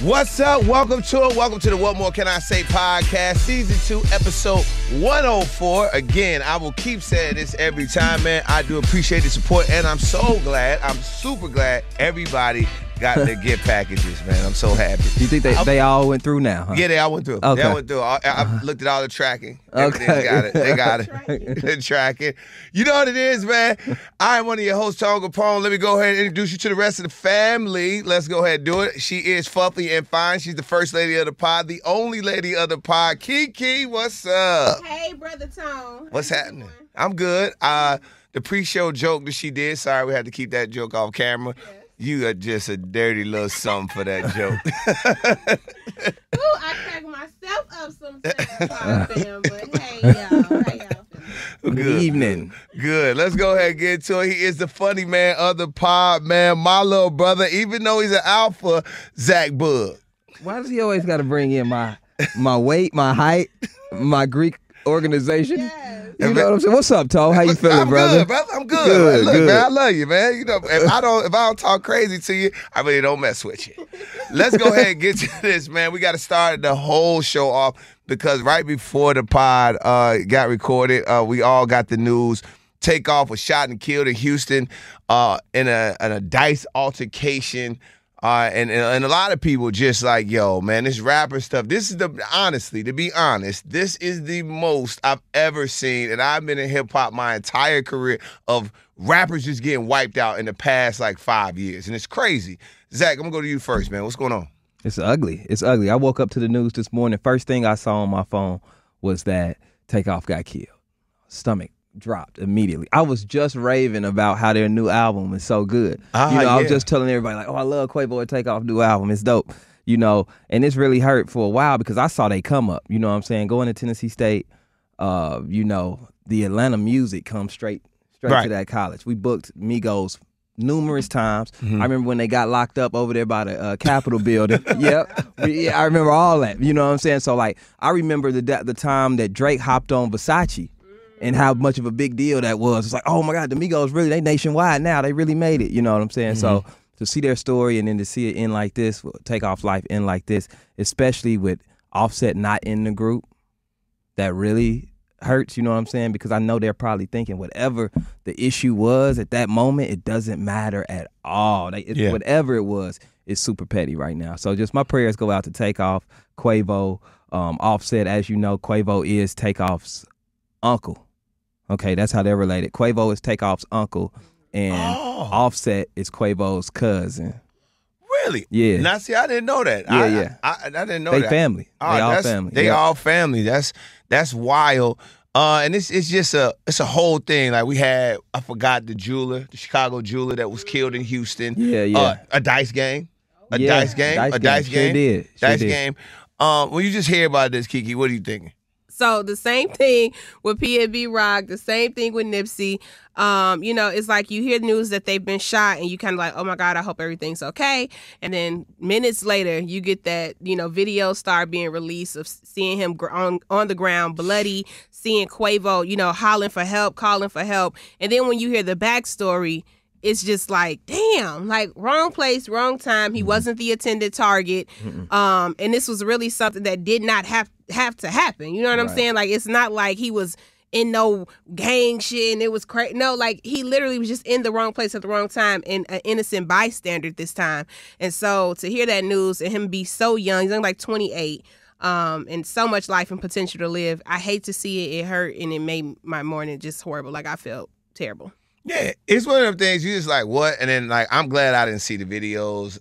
What's up? Welcome to it. Welcome to the What More Can I Say podcast, season 2, episode 104. Again, I will keep saying this every time, man. I do appreciate the support, and I'm so glad, I'm super glad everybody got their gift packages, man. I'm so happy. You think they all went through now, huh? Yeah, they all went through. Okay. They all went through. I looked at all the tracking. Everything's got it. They got it. They're tracking. You know what it is, man. I'm one of your hosts, Tone Capone. Let me go ahead and introduce you to the rest of the family. Let's go ahead and do it. She is fluffy and fine. She's the first lady of the pod, the only lady of the pod. Kiki, what's up? Hey, Brother Tone. What's happening? I'm good. The pre-show joke that she did, sorry, we had to keep that joke off camera. Yes. You are just a dirty little something for that joke. Ooh, I crack myself up sometimes, fam, but hey, y'all. Good evening. Good. Let's go ahead and get to it. He is the funny man of the pod, man. My little brother, even though he's an alpha, Zach Bug. Why does he always got to bring in my weight, my height, my Greek organization? Yes. You know what I'm saying? What's up, Toe? How you feeling, brother? Good, brother. I'm good. Look, man, I love you, man. You know, if I don't talk crazy to you, I really don't mess with you. Let's go ahead and get to this, man. We got to start the whole show off because right before the pod got recorded, we all got the news. Takeoff was shot and killed in Houston in a dice altercation. And a lot of people just like, yo, man, this rapper stuff, this is honestly, to be honest, this is the most I've ever seen. And I've been in hip hop my entire career of rappers just getting wiped out in the past like 5 years. And it's crazy. Zach, I'm gonna go to you first, man. What's going on? It's ugly. It's ugly. I woke up to the news this morning. First thing I saw on my phone was that Takeoff got killed. Stomach dropped immediately. I was just raving about how their new album is so good. I was just telling everybody like, oh, I love Quavo and Takeoff new album. It's dope. And it's really hurt for a while because I saw they come up. You know what I'm saying? Going to Tennessee State, the Atlanta music comes straight right to that college. We booked Migos numerous times. I remember when they got locked up over there by the Capitol building. Yep. I remember all that. You know what I'm saying? So like, I remember the time that Drake hopped on Versace. And how much of a big deal that was. It's like, oh my God, the Migos really, they nationwide now. They really made it. You know what I'm saying? So to see their story and then to see it end like this, Takeoff life end like this, especially with Offset not in the group, that really hurts, you know what I'm saying? Because I know they're probably thinking whatever the issue was at that moment, it doesn't matter at all. Whatever it was, it's super petty right now. So just my prayers go out to Takeoff, Quavo, Offset. As you know, Quavo is Takeoff's uncle. Okay, that's how they're related. Quavo is Takeoff's uncle, and Offset is Quavo's cousin. Really? Yeah. Now, see, I didn't know that. Yeah, I didn't know that. They family. They all family. They all family. That's wild. And it's just a whole thing. Like we had, I forgot the Chicago jeweler that was killed in Houston. Yeah. A dice game. A Yeah, dice game. Sure did. Dice game. When you just hear about this, Kiki, what are you thinking? So the same thing with PNB Rock, the same thing with Nipsey. It's like you hear the news that they've been shot and you kind of like, oh my God, I hope everything's okay. And then minutes later, you get that, video start being released of seeing him on the ground, bloody, seeing Quavo, hollering for help, calling for help. And then when you hear the backstory, it's just like, damn, like wrong place, wrong time. He wasn't the intended target. And this was really something that did not have to happen. You know what I'm saying? Like, it's not like he was in no gang shit and it was crazy. No, like he literally was just in the wrong place at the wrong time and an innocent bystander this time. And so to hear that news and him be so young, he's only like 28, and so much life and potential to live. I hate to see it. It hurt and it made my morning just horrible. Like I felt terrible. Yeah, it's one of them things you just like, what? And then like, I'm glad I didn't see the videos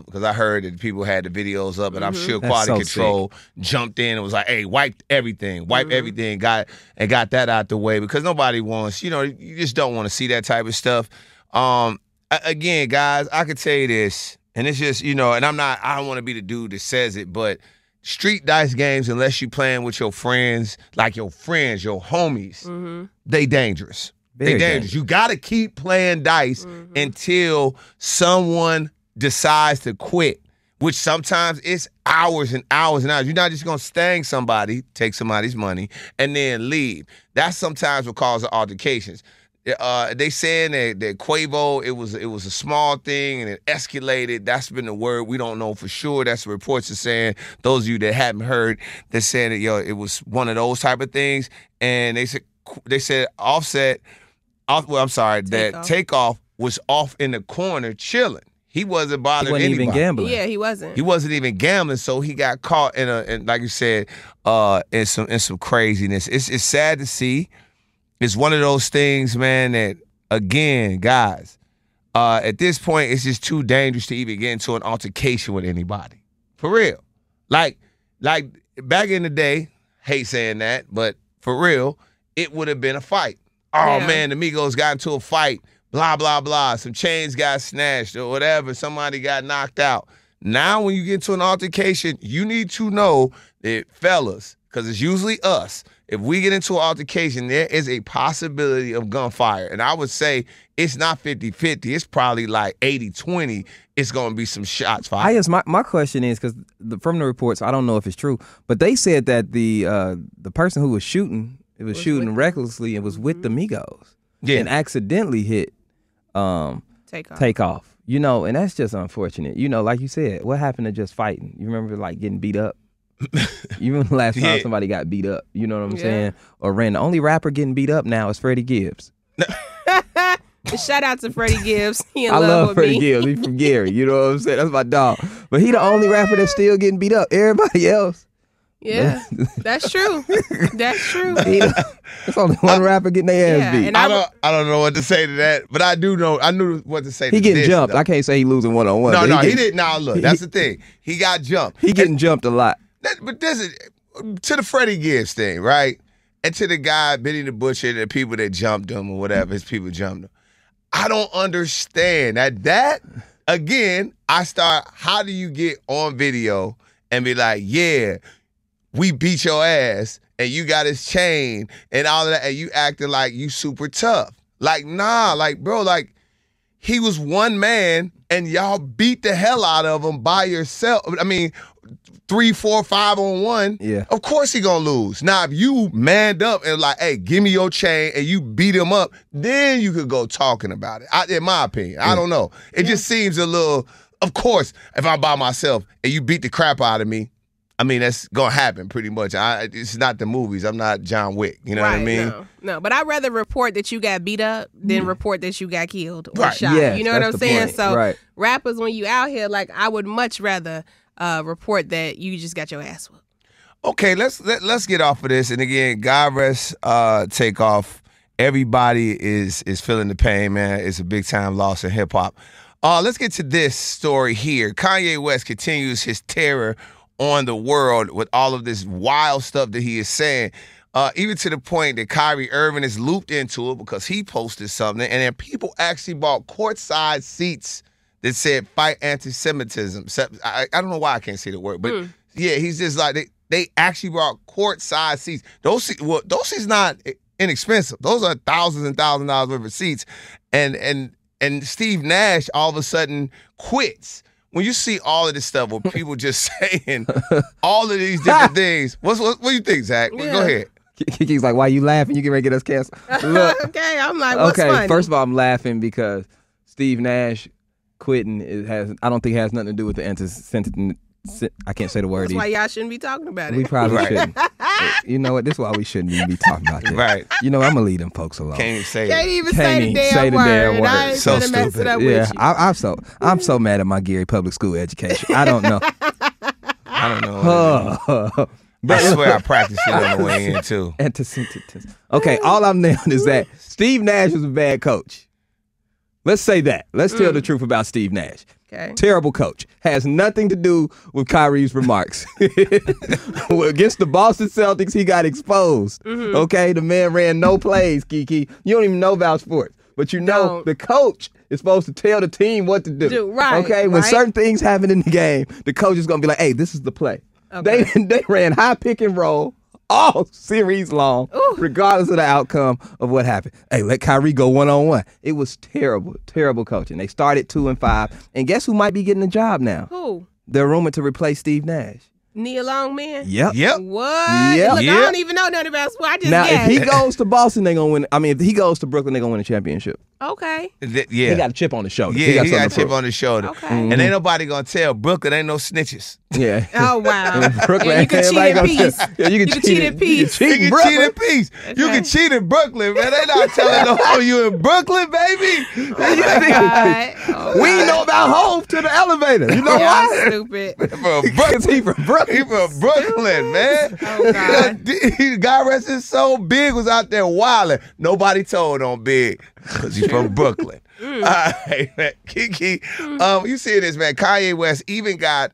because I heard that people had the videos up and I'm sure Quality Control jumped in and was like, hey, wipe everything, got that out the way because nobody wants, you just don't want to see that type of stuff. Again, guys, I could tell you this, and it's just, and I don't want to be the dude that says it, but street dice games, unless you playing with your friends, like your friends, your homies, they dangerous. They dangerous. You got to keep playing dice until someone decides to quit, which sometimes it's hours and hours and hours. You're not just going to stang somebody, take somebody's money, and then leave. That sometimes will cause altercations. They saying that Quavo, it was a small thing and it escalated. That's been the word. We don't know for sure. That's what reports are saying. Those of you that haven't heard, they're saying that it was one of those type of things. And they said Offset. Well, I'm sorry, that Takeoff was off in the corner chilling. He wasn't bothering anybody. He wasn't even gambling. Yeah, he wasn't. He wasn't even gambling, so he got caught in like you said, in some craziness. It's sad to see. It's one of those things, man, that again, guys, at this point, it's just too dangerous to even get into an altercation with anybody. For real. Like back in the day, hate saying that, but for real, it would have been a fight. Oh, man, the Migos got into a fight, blah, blah, blah. Some chains got snatched or whatever. Somebody got knocked out. Now when you get into an altercation, you need to know that, fellas, because it's usually us, if we get into an altercation, there is a possibility of gunfire. And I would say it's not 50-50. It's probably like 80-20. It's going to be some shots fired. I guess my question is, because from the reports, I don't know if it's true, but they said that the person who was shooting, was shooting recklessly and was with the Migos. Yeah. And accidentally hit Takeoff. You know, and that's just unfortunate. You know, like you said, what happened to just fighting? You remember like getting beat up? You remember the last time somebody got beat up? You know what I'm saying? Or ran. The only rapper getting beat up now is Freddie Gibbs. Shout out to Freddie Gibbs. He in I love love with Freddie me. Gibbs. He's from Gary. You know what I'm saying? That's my dog. But he the only rapper that's still getting beat up. Everybody else. Yeah, that's true. That's true. There's only one rapper getting their ass beat. And I don't know what to say to that, but I do know. I knew what to say. He getting this, jumped. though. I can't say he losing one-on-one. No, he didn't. Now look, that's the thing. He got jumped. He getting jumped a lot. But this is to the Freddie Gibbs thing, right? And to the guy Benny the Butcher, the people that jumped him or whatever, his people jumped him. I don't understand that again. How do you get on video and be like, yeah, we beat your ass and you got his chain and all of that, and you acting like you super tough. Like, nah, like, bro, like, he was one man and y'all beat the hell out of him by yourself. I mean, 3, 4, 5 on 1. Yeah. Of course he gonna lose. Now, if you manned up and like, hey, give me your chain, and you beat him up, then you could go talking about it. In my opinion. I don't know. It just seems a little, of course, if I'm by myself and you beat the crap out of me, I mean, that's going to happen pretty much. It's not the movies. I'm not John Wick. You know what I mean? No. But I'd rather report that you got beat up than report that you got killed or shot. Yes, you know what I'm saying? Point. So rappers, when you out here, like, I would much rather report that you just got your ass whooped. Okay, let's get off of this. And again, God rest Takeoff. Everybody is feeling the pain, man. It's a big time loss in hip hop. Let's get to this story here. Kanye West continues his terror on the world with all of this wild stuff that he is saying, even to the point that Kyrie Irving is looped into it because he posted something, and then people actually bought courtside seats that said "Fight Anti-Semitism." I don't know why I can't say the word, but yeah, he's just like they actually brought courtside seats. Those seats not inexpensive. Those are thousands and thousands of dollars worth of seats, and Steve Nash all of a sudden quits. When you see all of this stuff where people just saying all of these different things, what do you think, Zach? Yeah. Go ahead. Kiki's like, why you laughing? You can get us canceled. Look, okay, I'm like, what's funny? First of all, I'm laughing because Steve Nash quitting I don't think it has nothing to do with the anti-Semitism. I can't say the word. That's why y'all shouldn't be talking about it. We probably shouldn't. You know what? This is why we shouldn't even be talking about this. Right. You know, I'm going to leave them folks alone. Can't even say the damn word. I ain't so gonna mess it up yeah, with you. I'm so mad at my Gary public school education. I don't know. I don't know. I swear I practiced it on the way in, too. Anti-Semitism. Okay, all I'm nailing is that Steve Nash was a bad coach. Let's say that. Let's tell the truth about Steve Nash. Okay. Terrible coach. Has nothing to do with Kyrie's remarks. Against the Boston Celtics, he got exposed. Mm-hmm. Okay, the man ran no plays, Kiki. You don't even know about sports, but you know the coach is supposed to tell the team what to do. Okay, when certain things happen in the game, the coach is going to be like, hey, this is the play. Okay. They ran high pick and roll all series long, regardless of the outcome of what happened. Hey, let Kyrie go one-on-one. It was terrible, terrible coaching. They started 2-5, and guess who might be getting a job now? Who? They're rumored to replace Steve Nash. Nia Long, man? Yep. What? Yep. Look, I don't even know nothing about sports. I just Now, guessed. if he goes to Boston, they gonna win. I mean, if he goes to Brooklyn, they gonna win a championship. Okay. Yeah. He got a chip on his shoulder. Yeah, he got a something to chip prove. on his shoulder. Okay. And ain't nobody gonna tell Brooklyn ain't no snitches. Yeah. Oh, wow. Brooklyn, Yeah, you can cheat everybody in gonna peace. tell- Yeah, you can cheat in peace. You You can cheat in can cheat in Brooklyn. peace. You Okay. can cheat in Brooklyn, man. They not telling no you in Brooklyn, baby. God. We ain't know about Hove to the elevator. You know Yeah, why? I'm stupid. From Brooklyn. Because he from Brooklyn. He from Brooklyn, man. Oh, God. God rest his soul. Big was out there wilding. Nobody told on Big because he's from Brooklyn. All right, man. Kiki, you see this, man. Kanye West even got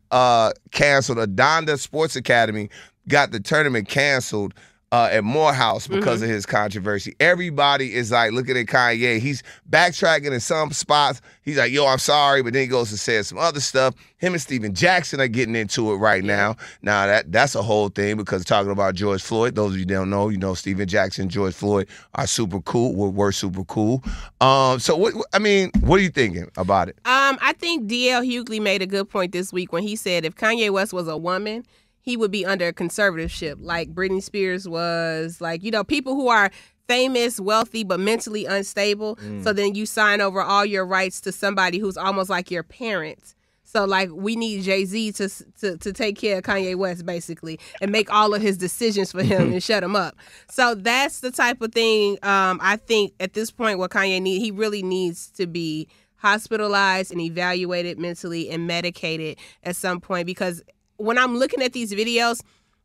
canceled. Donda Sports Academy got the tournament canceled at Morehouse because of his controversy. Everybody is like looking at Kanye. He's backtracking in some spots. He's like, yo, I'm sorry, but then he goes to say some other stuff. Him and Steven Jackson are getting into it right now. Now, that's a whole thing because talking about George Floyd, those of you who don't know, you know Steven Jackson and George Floyd are super cool. We're super cool. So, what are you thinking about it? I think D.L. Hughley made a good point this week when he said if Kanye West was a woman, he would be under a conservatorship like Britney Spears was. Like, you know, people who are famous, wealthy, but mentally unstable. So then you sign over all your rights to somebody who's almost like your parent. So, like, we need Jay-Z to take care of Kanye West, basically, and make all of his decisions for him and shut him up. So that's the type of thing I think at this point what Kanye needs. He really needs to be hospitalized and evaluated mentally and medicated at some point because when I'm looking at these videos,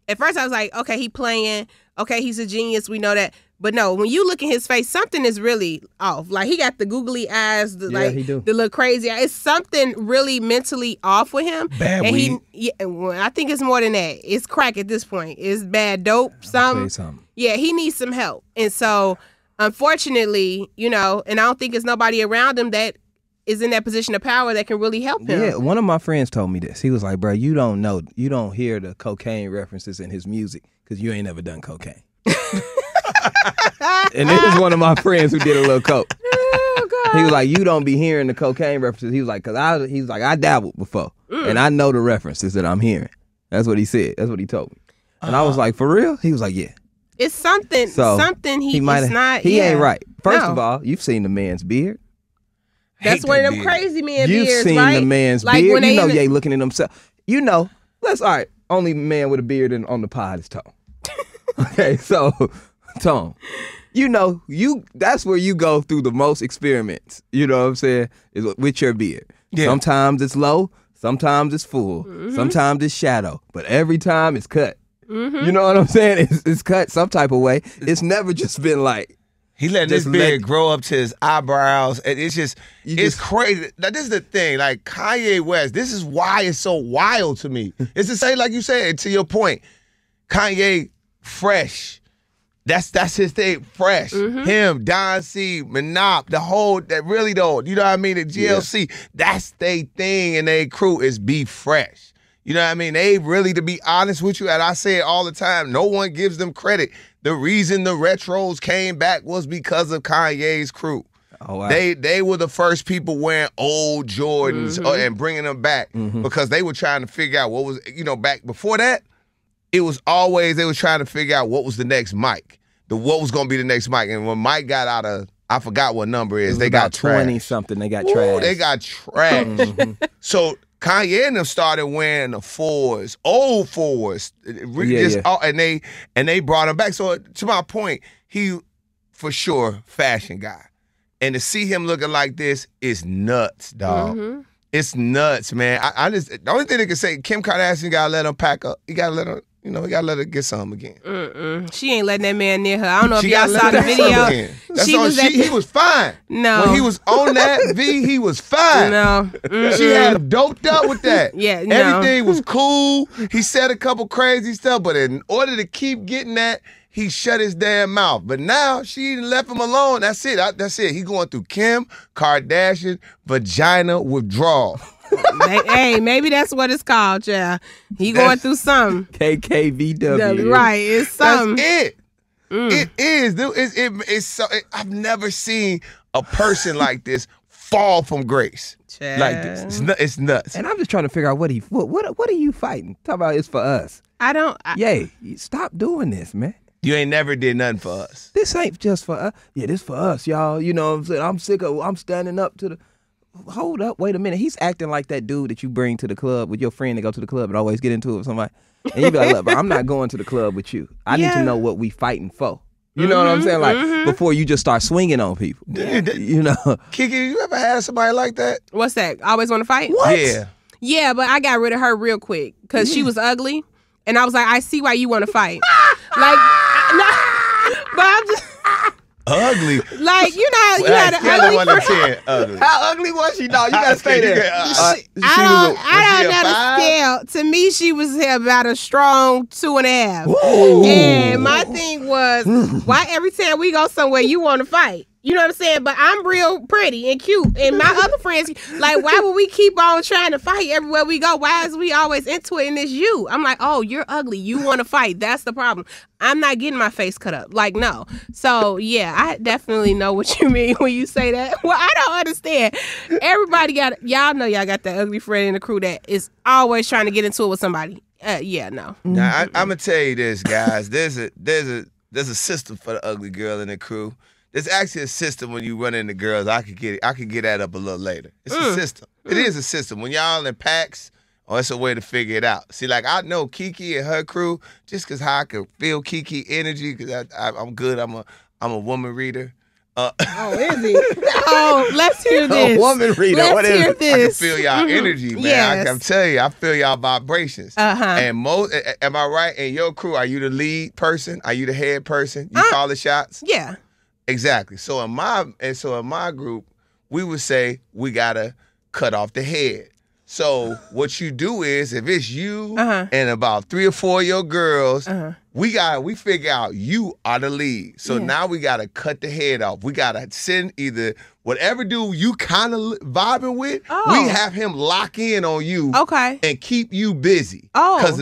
at first I was like, okay, he playing. Okay, he's a genius. We know that. But no, when you look at his face, something is really off. Like, he got the googly eyes, the little crazy eyes. It's something really mentally off with him. Bad weed. Well, I think it's more than that. It's crack at this point. It's bad dope. Something. Yeah, he needs some help. And so, unfortunately, you know, and I don't think there's nobody around him that is in that position of power that can really help him. Yeah, one of my friends told me this. He was like, bro, you don't hear the cocaine references in his music because you ain't never done cocaine. And this is one of my friends who did a little coke. Oh, God. He was like, you don't be hearing the cocaine references. He was like, I dabbled before, and I know the references that I'm hearing. That's what he said. That's what he told me. And I was like, for real? He was like, yeah. It's something. So something he is not. He yeah. ain't right. First No. of all, you've seen the man's beard. That's Hate one that of them beard. crazy man You've beards, seen right? the man's Like beard. when You they know, in the- Ye looking at himself. You know, all right. Only man with a beard on the pod is Tone. Okay, so Tone, you know, that's where you go through the most experiments. You know what I'm saying? Is with your beard. Yeah. Sometimes it's low, sometimes it's full, sometimes it's shadow, but every time it's cut. You know what I'm saying? It's cut some type of way. It's never just been like. He letting his Just beard let- grow up to his eyebrows. And it's just, You it's just- crazy. Now, this is the thing. Like, Kanye West, this is why it's so wild to me. It's the same, like you said, to your point. Kanye, fresh. That's his thing, fresh. Him, Don C, Manop, the whole, that really though, you know what I mean? The GLC, that's their thing and their crew is be fresh. You know what I mean? They really, to be honest with you, and I say it all the time, no one gives them credit. The reason the retros came back was because of Kanye's crew. Oh, wow. They were the first people wearing old Jordans and bringing them back because they were trying to figure out what was, you know, back before that, it was always, they were trying to figure out what was the next mic, what was going to be the next mic. And when Mike got out of, I forgot what number it is, they got about 20 trashed. something. They got Ooh, trash. they got trashed. So Kanye and them started wearing the fours, old fours, and they brought him back. So to my point, he for sure fashion guy, and to see him looking like this is nuts, dog. It's nuts, man. I just the only thing they can say, Kim Kardashian gotta let him pack up. He gotta let her. You know, he gotta let her get some again. She ain't letting that man near her. I don't know if She y'all gotta saw let the her get some video. again. That's She all. was at He was fine. No. When he was on that V, he was fine. No. She had doped up with that. Yeah, no. Everything was cool. He said a couple crazy stuff, but in order to keep getting that, he shut his damn mouth. But now she left him alone. That's it. That's it. He going through Kim Kardashian vagina withdrawal. Hey, maybe that's what it's called, yeah. He going through something. KKVW. Right, it's something. That's it. It is. Dude. It's so. I've never seen a person like this fall from grace Child. like this. It's nuts. And I'm just trying to figure out what are you fighting? Talk about it's for us. Yay, stop doing this, man. You ain't never did nothing for us. This ain't just for us. Yeah, this for us, y'all. You know what I'm saying? I'm sick of, I'm standing up to the, hold up, wait a minute. He's acting like that dude that you bring to the club with your friend to go to the club and always get into it with somebody. And you be like, look, bro, I'm not going to the club with you. I need to know what we fighting for. You know what I'm saying? Like, before you just start swinging on people. You know? Kiki, you ever had somebody like that? What's that? Always want to fight? What? Yeah. Yeah, but I got rid of her real quick because she was ugly. And I was like, I see why you want to fight. Like, but I'm just... Ugly. Like, you know, you had an ugly 1 to friend. 10, ugly. How ugly was she, dog? You gotta stay there. I don't know the scale. To me, she was about a strong 2.5. Ooh. And my thing was, why every time we go somewhere, you want to fight? You know what I'm saying? But I'm real pretty and cute. And my other friends, like, why would we keep on trying to fight everywhere we go? Why is we always into it and it's you? I'm like, oh, you're ugly. You want to fight. That's the problem. I'm not getting my face cut up. Like, no. So, yeah, I definitely know what you mean when you say that. Well, I don't understand. Everybody y'all know y'all got that ugly friend in the crew that is always trying to get into it with somebody. Yeah, no. Now, I'm going to tell you this, guys. There's a system for the ugly girl in the crew. There's actually a system when you run into girls. I could get that up a little later. It's a system. It is a system. When y'all in packs, it's a way to figure it out. See, like, I know Kiki and her crew just because how I can feel Kiki energy because I'm good. I'm a woman reader. Oh, is he? Oh, let's hear this. A woman reader. Let's hear this. I can feel y'all energy, man. Yes. I'm telling you, I feel y'all vibrations. And am I right? In your crew, are you the lead person? Are you the head person? You call the shots? Yeah. Exactly. So in my group, we would say we gotta cut off the head. So what you do is if it's you and about 3 or 4 of your girls, we figure out you are the lead. So now we gotta cut the head off. We gotta send either whatever dude you kind of vibing with, we have him lock in on you and keep you busy. Because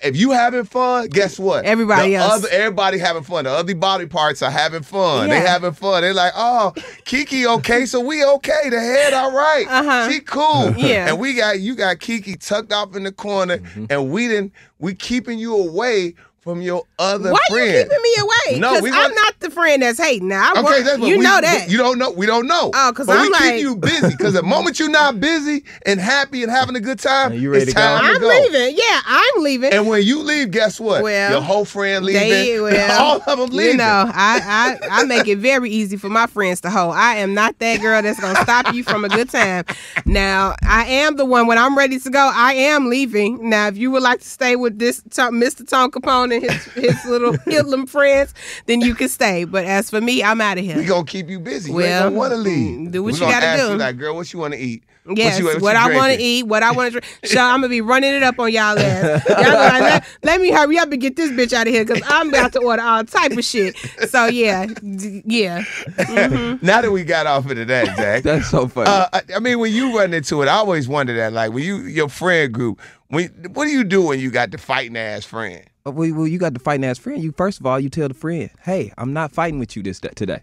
if you having fun, guess what? Everybody having fun. The other body parts are having fun. Yeah. They having fun. They're like, oh, Kiki okay, so we okay. The head all right. She cool. Yeah. And you got Kiki tucked off in the corner, and we keeping you away from your other friend. Why you keeping me away? No, I'm not the friend that's hating. Now, know that. You don't know. We don't know. Oh, because we keep you busy. Because the moment you're not busy and happy and having a good time, you ready it's to go? time to go. I'm leaving. Yeah, I'm leaving. And when you leave, guess what? Well, your whole friend leaving. All of them leaving. You know, I make it very easy for my friends to hold. I am not that girl that's gonna stop you from a good time. Now, I am the one when I'm ready to go. I am leaving. Now, if you would like to stay with this Mr. Tone Capone and his little hoodlum friends, then you can stay. But as for me, I'm out of here. We gonna keep you busy. You ain't gonna want to leave. Do what you gotta do. You like, girl, what you want to eat? Yes, what I want to eat, what I want to drink. So I'm gonna be running it up on y'all ass. Y'all like, let me hurry up and get this bitch out of here because I'm about to order all type of shit. So yeah. Now that we got off into that, Zach, that's so funny. I mean, when you run into it, I always wonder that. Like when your friend group, what do you do when you got the fighting ass friend? Well, you got the fighting ass friend. You first of all, you tell the friend, "Hey, I'm not fighting with you today."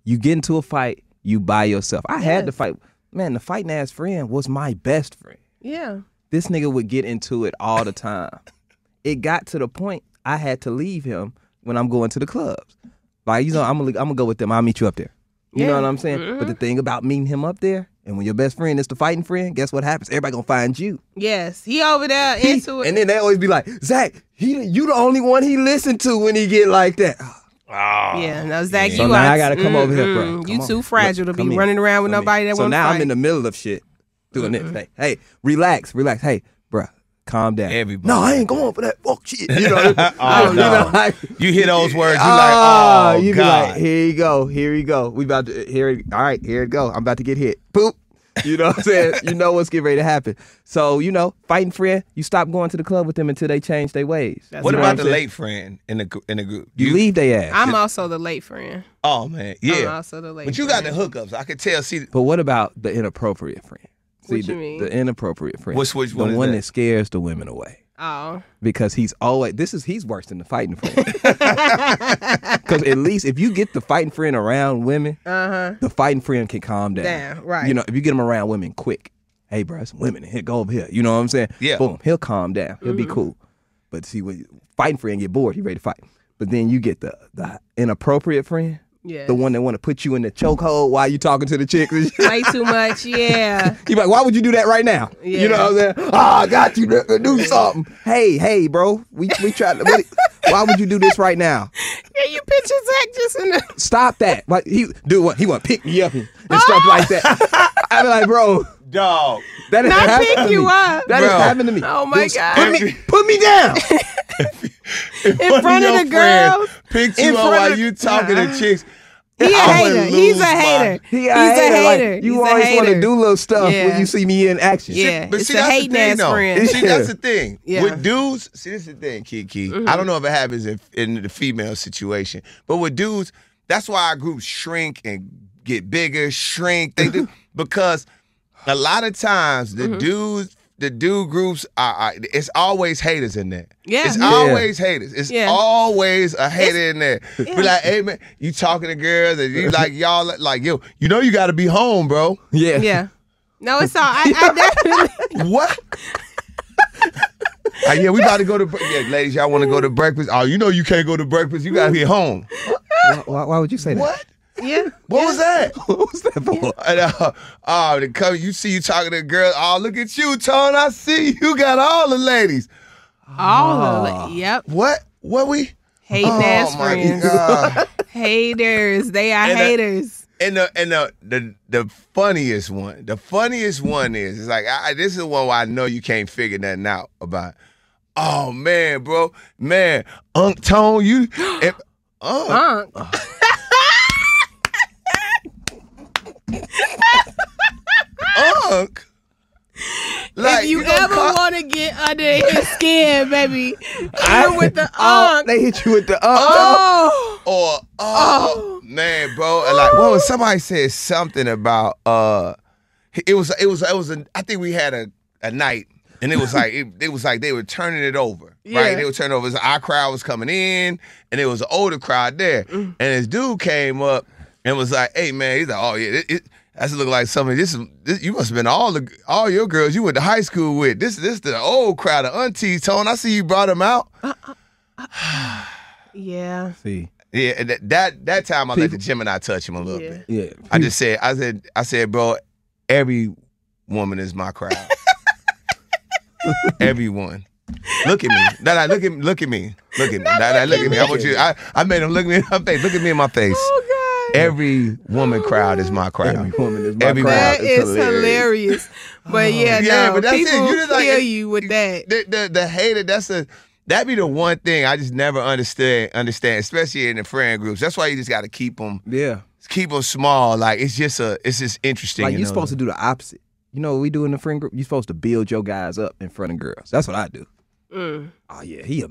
You get into a fight, you by yourself. I had to fight. Man, the fighting ass friend was my best friend. Yeah. This nigga would get into it all the time. It got to the point I had to leave him when I'm going to the clubs. Like, I'm gonna go with them. I'll meet you up there. You know what I'm saying? But the thing about meeting him up there, and when your best friend is the fighting friend, guess what happens? Everybody gonna find you. Yes, he over there into it. And then they always be like, Zach, you the only one he listened to when he get like that. Yeah, no, Zach, so now I gotta come over here, bro. You too fragile to be running around with nobody that wants to fight. So now I'm in the middle of shit doing this thing. Hey, relax. Hey, bro, calm down. Everybody. No, I ain't going for that fuck shit. You know, you hear those words, you like, oh, you be God. like, here you go. We about to all right, here it go. I'm about to get hit. Boop. You know what I'm saying? You know what's getting ready to happen. So, fighting friend, you stop going to the club with them until they change their ways. What about the late friend in the group? You leave their ass. I'm also the late friend. Oh, man. Yeah. I'm also the late But you got the hookups. I could tell. See. But what about the inappropriate friend? What you mean? The inappropriate friend. Which one the one that scares the women away. Oh. Because he's worse than the fighting friend. Because at least if you get the fighting friend around women, the fighting friend can calm down. Damn, right. You know, if you get him around women quick, hey, bro, some women in here, go over here. You know what I'm saying? Yeah. Boom, he'll calm down. He'll be cool. But see, when fighting friend get bored, he ready to fight. But then you get the inappropriate friend. Yeah. The one that want to put you in the chokehold while you talking to the chicks. Way too much, yeah. You like, why would you do that right now? Yeah. You know what I'm saying? Oh, I got you to do something. Hey, bro, we tried to. Why would you do this right now? Yeah, you picture Zach just in the. Stop that! Like he want to pick me up and stuff like that. I be like, bro, dog. That is Not happening pick to you me. up. That is happening to me. Oh my Just God. put me down. In front of the girls. Picked In you up front while of- you talking to chicks. He a I would hater. He's lose a my- hater. He's a hater. Like, you He's a always want to hater. do little stuff Yeah. when you see me in action. Yeah. But It's see, a that's the hating thing, ass though. friend. See, that's the thing. Yeah. With dudes, see, this is the thing, Kiki. I don't know if it happens in the female situation, but with dudes, that's why our groups shrink and get bigger, shrink. They do because a lot of times the dude groups are it's always haters in there. Yeah. It's Yeah. always haters. It's Yeah. always a hater in there. Be like, hey man, you talking to girls and you like y'all like, yo, you know you gotta be home, bro. Yeah. Yeah. No, it's all. I definitely. What? Yeah, we about to go to ladies, y'all want to go to breakfast? Oh, you know you can't go to breakfast. You gotta be home. Why would you say that? What? Yeah. What was that? What was that for? And, they come, you see you talking to a girl. Oh, look at you, Tone. I see you got all the ladies. All of it. Yep. What? What we? Hating ass Oh my friends. God. Haters. They are And, haters. And the funniest one is like this is one where I know you can't figure nothing out about. Oh man, bro, man, Unc Tone, you, Punk. Unc. Like, If you gonna ever call- want to get under his skin, baby, hit with the unk. They hit you with the Oh. or man, bro, and like somebody said something about it was I think we had a night. And it was like it was like they were turning it over, Yeah. right? They were turning over. Our crowd was coming in, and there was an older crowd there. And this dude came up and was like, "Hey, man," he's like, "Oh yeah, that's look like something. This you must have been all your girls you went to high school with. This the old crowd, the aunties. Tone, I see you brought them out. Yeah. See. Yeah, and that time I let the Gemini touch him a little bit. Yeah. I said, bro, every woman is my crowd. Everyone. Look at me. Look at me. Look at me. Look at me. I want you. I made him look me in my face. Look at me in my face. Oh God. Every woman crowd is my crowd. Every woman is my Every crowd. That It's is hilarious. But yeah, Yeah, no, but that's it. people You just like- kill you with that. The hater. That be the one thing I just never understand, especially in the friend groups. That's why you just got to keep them small. Like it's just interesting. Like you you're know? supposed to do the opposite. You know what we do in the friend group? You're supposed to build your guys up in front of girls. That's what I do. Oh yeah, he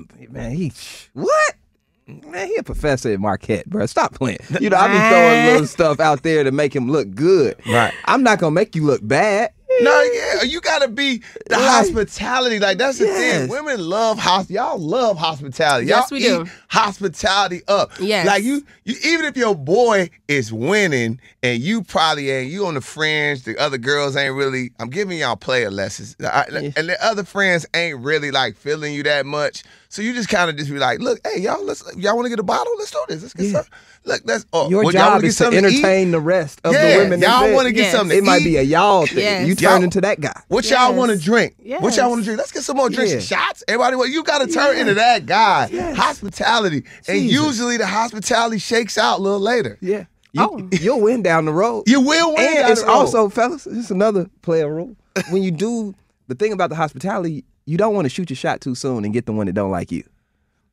a professor at Marquette, bro. Stop playing. You know, I be throwing little stuff out there to make him look good. Right. I'm not gonna make you look bad. No, yeah, you gotta be the hospitality. Like that's the Yes. thing. Women love y'all love hospitality. Yes, Y'all we do. eat hospitality up. Yes. Like you even if your boy is winning and you probably ain't, you on the fringe, the other girls ain't really. I'm giving y'all player lessons, and the other friends ain't really like feeling you that much. So you just kind of just be like, look, hey y'all, y'all want to get a bottle? Let's do this. Let's get some. Look, that's Your y'all job wanna get is to something to eat? entertain the rest of Yeah, the women. y'all want to get Yes. something to It might eat? be a y'all thing. Yes. You turn into that guy. What y'all Yes. want to drink? Yes. What y'all want to drink? Let's get some more drinks and shots. Everybody, you got to turn into that guy. Hospitality. And Jesus. usually the hospitality shakes out a little later. Yeah. You'll win down the road. You will win. And down it's the road. also, fellas, it's another player rule. When you do the thing about the hospitality, you don't want to shoot your shot too soon and get the one that don't like you.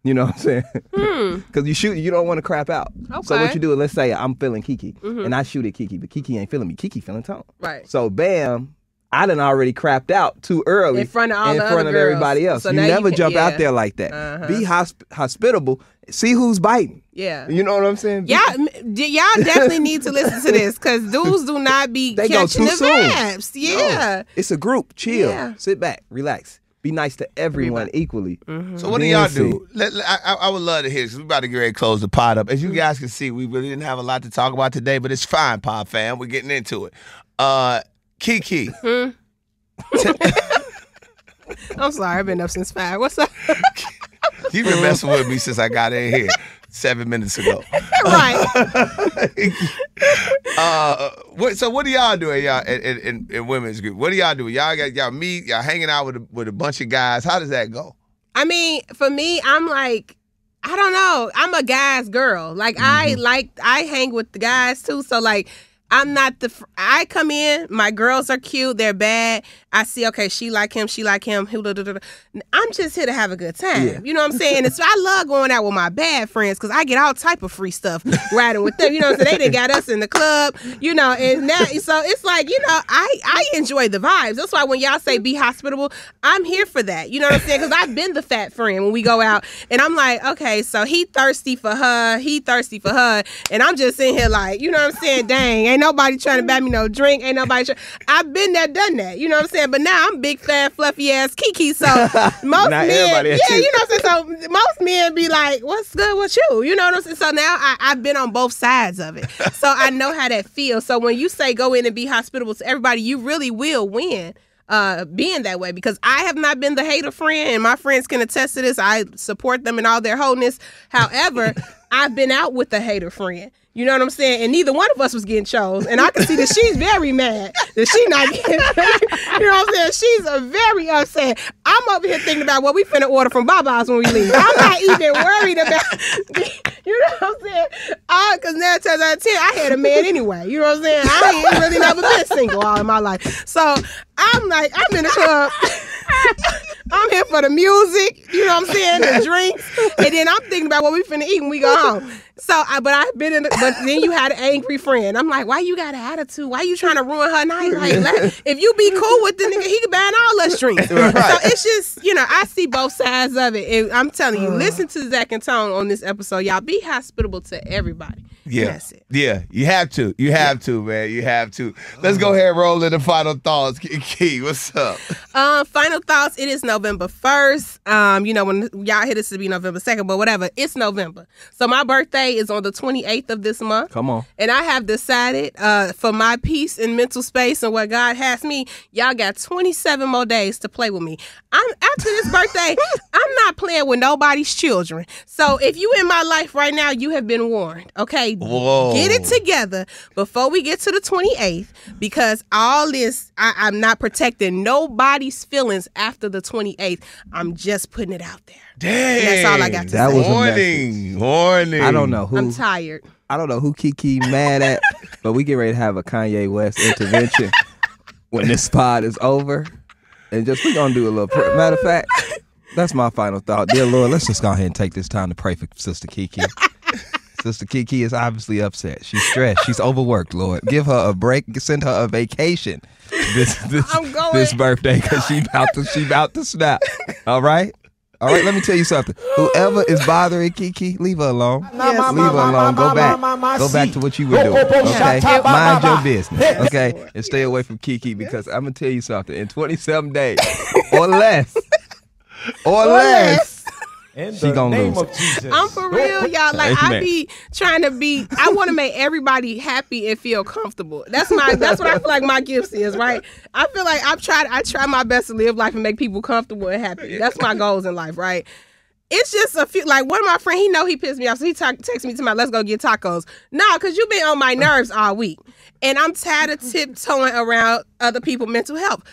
You know what I'm saying? Because you don't want to crap out. So Okay. what you do is, let's say I'm feeling Kiki, and I shoot at Kiki, but Kiki ain't feeling me. Kiki feeling Tone. Right. So bam, I done already crapped out too early In front of all the other girls. everybody else. So you now you never can- jump yeah. out there like that. Be hospitable. See who's biting. Yeah. You know what I'm saying? Y'all definitely need to listen to this because dudes do not be They go catching too the soon. vibes. Yeah. No, it's a group. Chill. Yeah. Sit back. Relax. Be nice to everyone equally. So what do y'all do? I would love to hear this. We're about to get ready to close the pod up. As you guys can see, we really didn't have a lot to talk about today, but it's fine, pod fam. We're getting into it. Kiki. I'm sorry, I've been up since 5. What's up? You've been messing with me since I got in here 7 minutes ago. Right. So what do y'all do in women's group? What do y'all do? Y'all meet, y'all hanging out with a bunch of guys. How does that go? I mean, for me, I'm like, I don't know. I'm a guy's girl. Like, I hang with the guys too. So like, I'm not I come in, my girls are cute, they're bad. I see, okay, she like him. I'm just here to have a good time. Yeah. You know what I'm saying? And so I love going out with my bad friends because I get all type of free stuff riding with them. You know what I'm saying? They done got us in the club, you know, and now, so it's like, you know, I enjoy the vibes. That's why when y'all say be hospitable, I'm here for that. You know what I'm saying? Because I've been the fat friend when we go out and I'm like, okay, so he thirsty for her, and I'm just sitting here like, you know what I'm saying? Dang, ain't nobody trying to buy me no drink, ain't nobody I've been there, done that. You know what I'm saying? But now I'm big, fat, fluffy ass Kiki. So most men, yeah, you know what I'm saying? So most men be like, what's good with you? You know what I'm saying? So now I've been on both sides of it. So I know how that feels. So when you say go in and be hospitable to everybody, you really will win being that way, because I have not been the hater friend, and my friends can attest to this. I support them in all their wholeness. However, I've been out with the hater friend. You know what I'm saying? And neither one of us was getting chose. And I can see that she's very mad that she's not getting, you know what I'm saying? She's very upset. I'm over here thinking about what we finna order from Baba's when we leave. I'm not even worried about, you know what I'm saying? Because 9 times out of 10, I had a man anyway. You know what I'm saying? I ain't really never been single all in my life. So I'm like, I'm in the club. I'm here for the music, you know what I'm saying, the drinks, and then I'm thinking about what we finna eat when we go home. So, but I've been in, but then you had an angry friend. I'm like, why you got an attitude? Why you trying to ruin her night? Like, if you be cool with the nigga, he can ban all us drinks. Right. So it's just, you know, I see both sides of it, and I'm telling you, listen to Zach and Tone on this episode, y'all. Be hospitable to everybody. Yeah, that's it. Yeah, you have to. You have to, man. You have to. Let's go ahead and roll in the final thoughts. Key, what's up? Final thoughts. It is November 1st. You know, when y'all hear this to be November 2nd, but whatever. It's November. So my birthday is on the 28th of this month. Come on. And I have decided for my peace and mental space and what God has me, y'all got 27 more days to play with me. After this birthday, I'm not playing with nobody's children. So if you in my life right now, you have been warned. Okay? Whoa. Get it together before we get to the 28th, because all this, I'm not protecting nobody's feelings after the 28th. I'm just putting it out there. Dang. And that's all I got to say. Was warning. I don't know who. I'm tired. I don't know who Kiki mad at, but we get ready to have a Kanye West intervention when this pod is over. And just, we gonna do a little matter of fact, that's my final thought. Dear Lord, let's just go ahead and take this time to pray for Sister Kiki. Sister Kiki is obviously upset. She's stressed. She's overworked, Lord. Give her a break. Send her a vacation this birthday, because she about to snap. All right? All right, let me tell you something. Whoever is bothering Kiki, leave her alone. Yes. Leave her alone. Go back to what you were doing. Okay? Mind your business. Okay? And stay away from Kiki, because I'm going to tell you something. In 27 days or less, she gonna lose. I'm for real, y'all. Like, I be trying to be, I want to make everybody happy and feel comfortable. That's what I feel like my gifts is, right? I feel like I try my best to live life and make people comfortable and happy. That's my goals in life, right? It's just a few, like, one of my friends, he know he pissed me off, so he texts me to let's go get tacos. Nah, because you've been on my nerves all week. And I'm tired of tiptoeing around other people's mental health.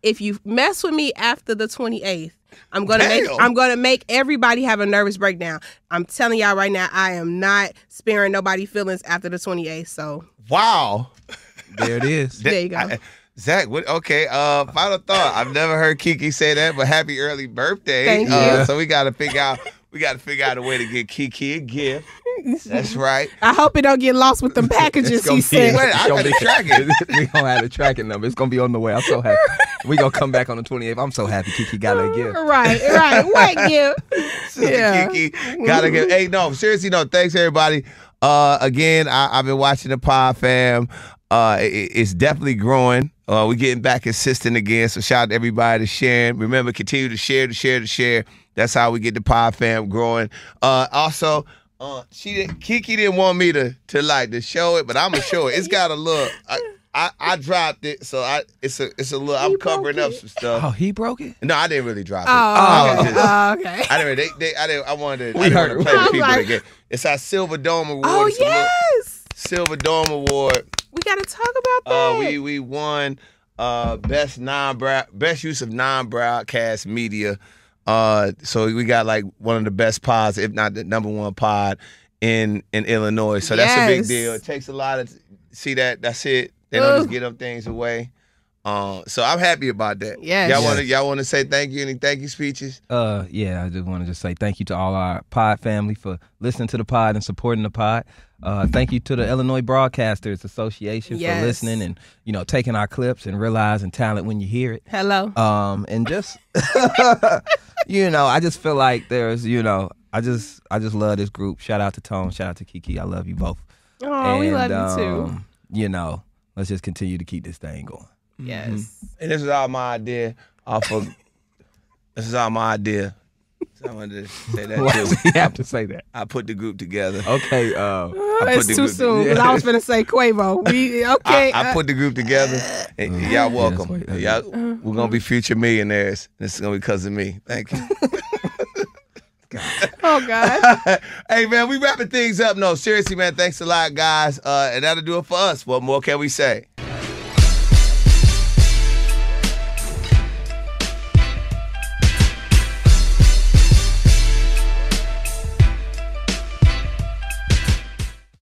If you mess with me after the 28th, I'm gonna make everybody have a nervous breakdown. I'm telling y'all right now, I am not sparing nobody's feelings after the 28th. So wow, there it is. There you go. Zach, okay, final thought. I've never heard Kiki say that, but happy early birthday. Thank you. So we gotta figure out a way to get Kiki a gift. That's right. I hope it don't get lost with them packages he sent. Wait, I gotta track it. We gonna have a tracking number. It's gonna be on the way. I'm so happy. We gonna come back on the 28th. I'm so happy Kiki got a gift. Right. What gift? Yeah. Kiki got a gift. Hey, no, seriously, no. Thanks everybody. Again, I've been watching the pod fam. It's definitely growing. We getting back consistent again. So shout out to everybody to sharing. Remember, continue to share. That's how we get the pod fam growing. Also, Kiki didn't want me to show it, but I'm gonna show it. It's got a look. I dropped it, so it's a little. I'm covering up some stuff. Oh, he broke it? No, I didn't really drop it. Okay. I didn't. I wanted to play the people again. It's our Silver Dome Award. Oh, yes. Silver Dome Award. We got to talk about that. We won best use of non-broadcast media. So we got like one of the best pods, if not the number one pod in Illinois. So that's a big deal. It takes a lot of see that. That's it. They don't just get them things away. So I'm happy about that. Yes. Y'all want to say thank you? Any thank you speeches? Yeah, I just want to say thank you to all our pod family for listening to the pod and supporting the pod. Thank you to the Illinois Broadcasters Association for listening and taking our clips and realizing talent when you hear it. Hello. And just I just feel like there's I just love this group. Shout out to Tone. Shout out to Kiki. I love you both. Oh, we love you too. Let's just continue to keep this thing going. Yes. Mm-hmm. And this is all my idea. This is all my idea. So I wanted to say that Why too. does he have to say that? I put the group together. Okay. It's too soon. Because I was going to say Quavo. I put the group together. And y'all welcome. We're going to be future millionaires. This is going to be because of me. Thank you. Oh, God. Hey, man, we wrapping things up. No, seriously, man, thanks a lot, guys. And that'll do it for us. What more can we say?